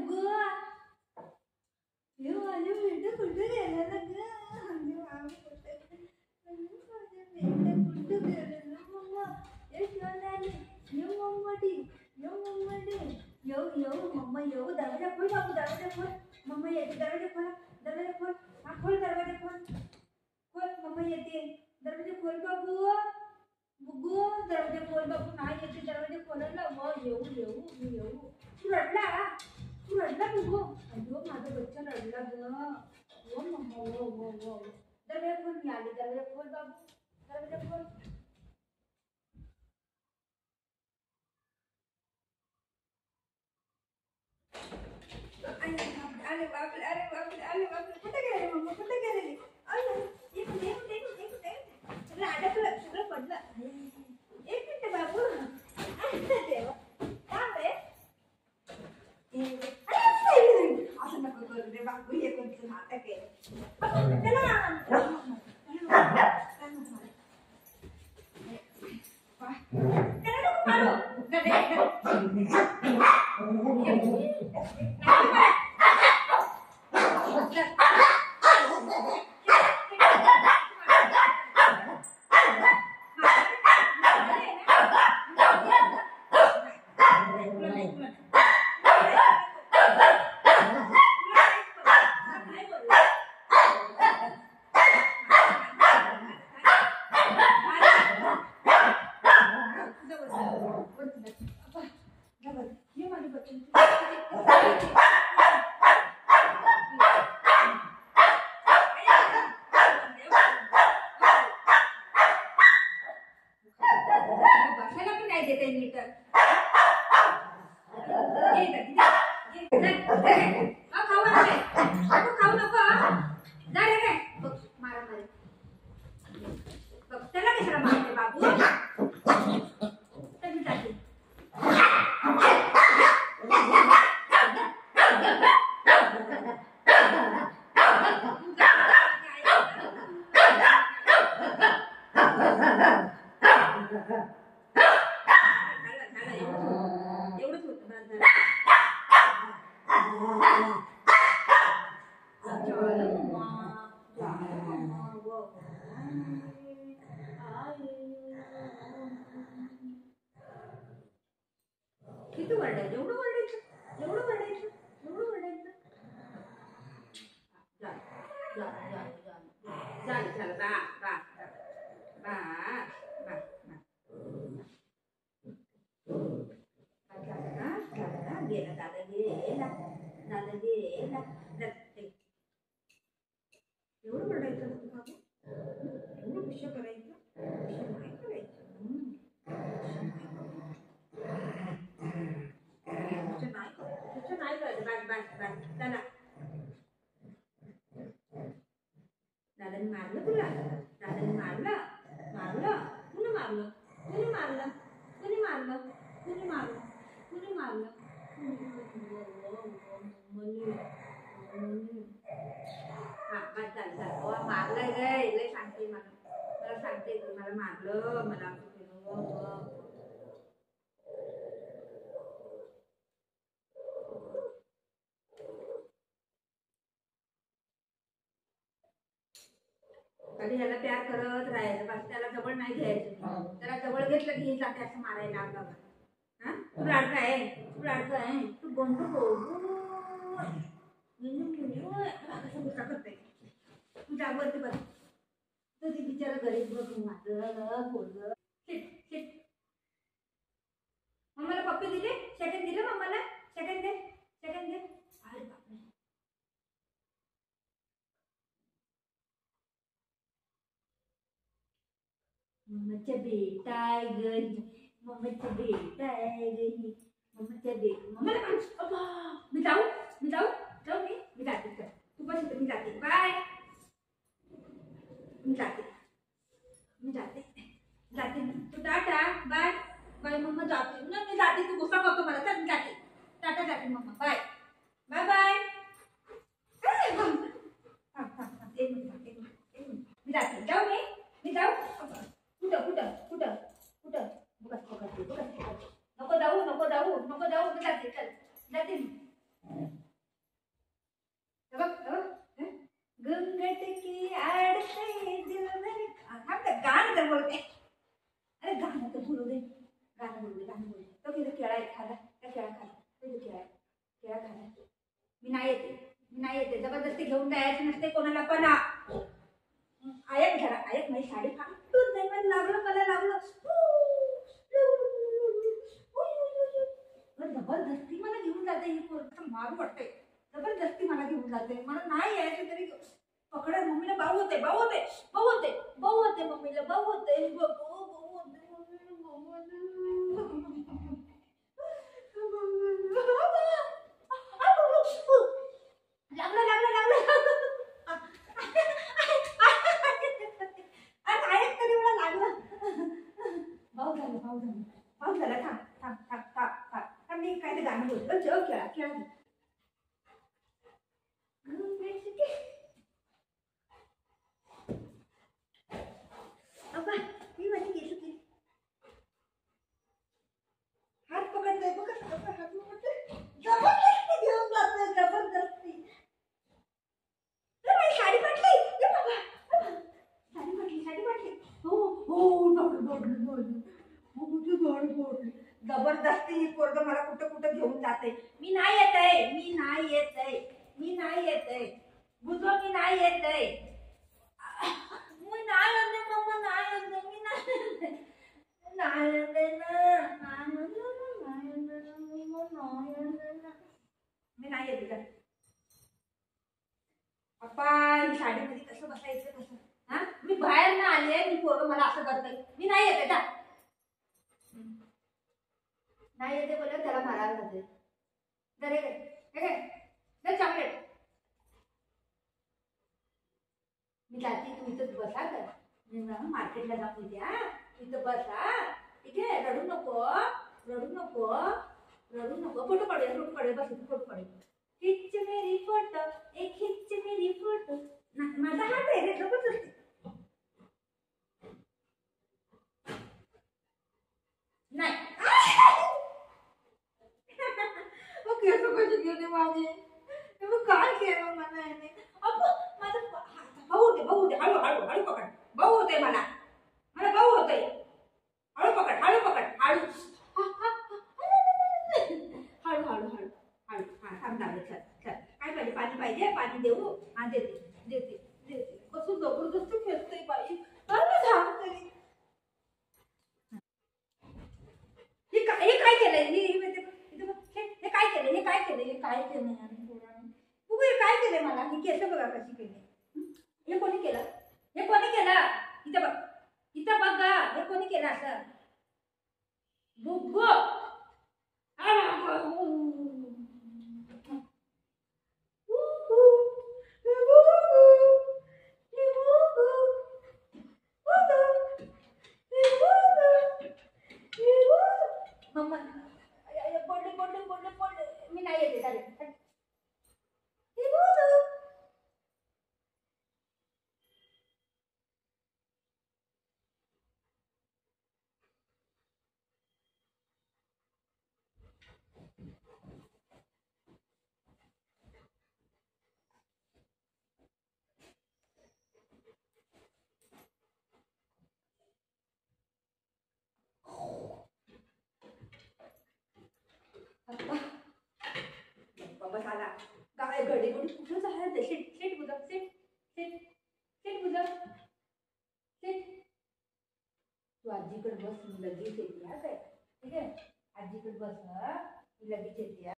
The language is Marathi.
बुगू ये माझे बेटे कुठे गेला ना ग माझे मामी कुठे माझे बेटे कुठे गेले ना मम्मा ये सोनाली ये मम्माडी ये मम्मा ये दरवाजा खोल बाबू दरवाजा खोल मम्मा येते दरवाजा खोल हा खोल दरवाजा खोल मम्मा येते दरवाजा खोल बाबू बुगू दरवाजा खोल बाबू नाही येते दरवाजा खोलायला मग येऊ तू रडला बुगू अयो माझा बच्चा रडला ग ओ मम्मा ओ दरवाजा खोल मी आली दरवाजा खोल बाबू दरवाजा खोल अरे बापरे कुठे गेले मम्मा कुठे गेलेली सगळं अडकलं सगळं पडलं एक मिनिट बाबू देवा काय रे असं नको करू रे बाबू हे कोणतं नाटक आहे किती वरडायचं एवढं वरडायचं झालं गेला दादा गेला एवढं वरडायचं बाबू एवढं विषय करायचं नाही करायचं दादाने मारलं तुला दादाने मारलं हा बस झालं मारलंय गे लय सांगते मला सांगते मला मारलं मला कधी ह्याला प्यार करत राहायचं बस त्याला जवळ नाही घ्यायचं त्याला जवळ घेतलं की जाते असं मारायला लागलं हा तू लाडका आहे तू बंद कसं गुस्सा करते तू जागवरती बस तुझी बिचारा गरीब बघ माझं बोललं मम्माला पप्पी दिले सेकंड दिलं मम्माला सेकंड दे अरे बापरे मम्माचा बेटा आहे ग मम्माचा बेटा आहे ग मम्माला मी जाऊ मी जाते तू पण मी जाते बाय मी जाते तू टाटा बाय बाय मम्मा जाते ना मी जाते तू गुस्सा करतो मला चल मी जाते टाटा जाते मम्मा बाय बाय बाय एक मिनिट मी जाते जाऊ मी जाऊ कुठं नको जाऊ मी जाते चल जाते तर बोलते. अरे गाणं तर बोलू दे, गाणं बोलू दे, गाणं बोलू दे. तो किती केळा खाला, त्या केळा खाला, तो केळा केळा खाला. मी नाही येते, मी नाही येते. जबरदस्ती घेऊन जायची नसते कोणाला पण. आयक घरा, आयक माझी साडी फाटून नाही, मला लागलं, मला लागलं. जबरदस्ती मला घेऊन जाते ही पोर, मारू वाटते. जबरदस्ती मला घेऊन जाते, मला नाही यायचं तरी पकडा. मम्मीला भाऊ होते, भाऊ होते, भाऊ होते, भाऊ होते, मम्मीला भाऊ होते, लागलं लागलं लागलं. काय तरी मला लागलं. भाऊ झालं, भाऊ झालं, भाऊ झाला. थांब थांब थांब थांब थांब थांब. मी काय ते गाणं बोलतो. खेळा खेळा. मी माझी केस केली. हात पकडते, पकड हात पकडते. जबरदस्ती घेऊन जाते, जबरदस्ती. माझी साडी फाटली. साडी फाटली, साडी फाटली. हो हो, जबरदस्ती ही पोरग मला कुठं कुठं घेऊन जाते. मी नाही येत आहे, मी नाही येत आहे, मी नाही येत आहे. बुजो, मी नाही येत आहे. मी नाही येते मम्मा, नाही येते, मी नाही येते, नाही येते ना, मी नाही येते. पप्पा ही साडीमध्ये कसं बसायचं, कसं? हा, मी बाहेर ना आले, मी पोरग मला असं करतोय. मी नाही येते का, नाही येते बोलत त्याला मारायला जाते. चॉकलेट मी जाते, तू इथंच बसा कर. मी मार्केटला जाऊन येते. हा, इथं बसा, ठीक आहे. रडू नको, रडू नको, रडू नको. फोटो काढूया, फोटो काढूया, बस इथे फोटो काढूया. खिच मेरी फोटो, एक खिच मेरी फोटो. माझा हात आहे रे, जबरदस्ती. नाही केस कशी गेले माझे, काय केलं मला याने. माझं भाऊ होते, भाऊ होते. हळू हळू हळू पकड. भाऊ होते मला, मला भाऊ होते. हळू पकड, हळू पकड, हळू हळू हळू हळू हळू. हा थांब लागले. चल चल, काय पाहिजे? पाणी पाहिजे? पाणी देऊ? हा देते देते देते. कसं जबरदस्ती खेळते बाई. थांब तरी. हे काय केलंय? हे काय केलं? हे काय केलं? हे काय केलं? तू काय केलंय मला? ही केस बघा कशी केली. हे कोणी केलं? हे कोणी केलं? इथं बघ, इथं बघ ग. हे कोणी केलं असं? बुब्बू. मम्मा पडले पडले पडले पडले. मी नाही येते चालेल. बाबा झाला काय घडी घडी कुठं जायचं? शेट शेट बुजा, शेट शेट शेट बुजा, शेट. तू आजीकडे बस, मी लगेच येते. हा काय, ठीक आहे. आजीकडे बस, हा, मी लगेच येते.